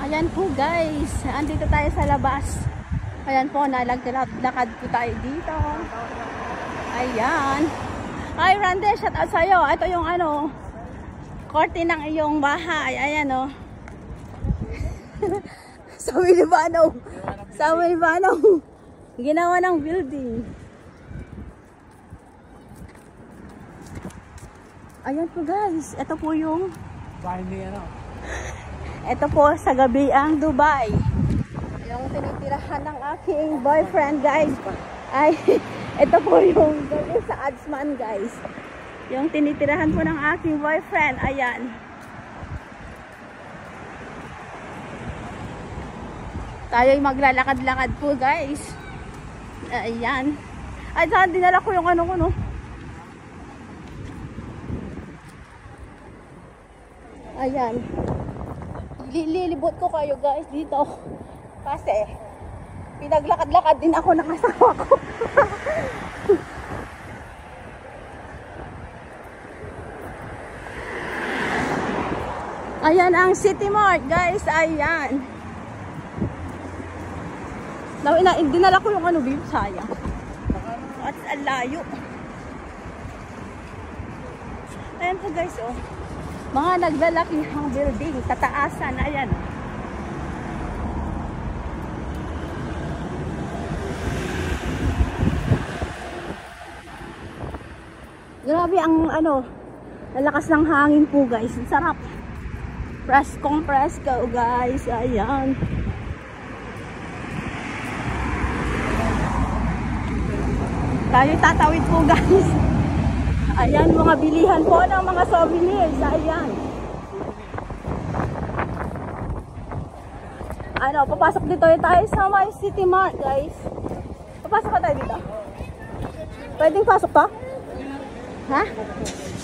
Ayan po guys, andito tayo sa labas. Ayan po, nalaglakad po tayo dito. Ayan. Hi Randy, shout out sa'yo. Ito yung ano, korte ng iyong bahay. Ayan o. Sa Wilibano. Sa Wilibano. Ginawa ng building. Ayan po guys, ito po yung bahay niya na. Ito po sa gabi ang Dubai. Yung tinitirahan ng aking boyfriend guys. Ay, ito po yung gabi sa Adsman guys. Yung tinitirahan po ng aking boyfriend. Ayan. Tayo'y maglalakad-lakad po guys. Ayan. Ay, saan dinala ko yung ano ko no? Ayan. Lilibot ko kayo guys dito. Kasi pinaglakad-lakad din ako ng asawa ko. Ayan ang City Mart guys. Ayan. Dinala ko yung ano babe, sayang. At ang layo. Ayan po guys oh. Mga naglalakihang building, tataasan, ayan. Grabe ang ano, lalakas ng hangin po guys. Ang sarap. Preskong presko guys, ayan. Tayo tatawid po guys. Ayan, mga bilihan po ng mga souvenirs. Ayan. Ano, papasok dito tayo sa my City Mart, guys. Papasok ka tayo dito? Pwedeng pasok pa? Ha?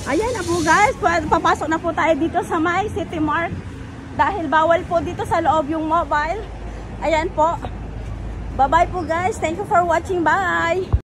Ayan na po, guys. Papasok na po tayo dito sa my City Mart. Dahil bawal po dito sa loob yung mobile. Ayan po. Bye-bye po, guys. Thank you for watching. Bye!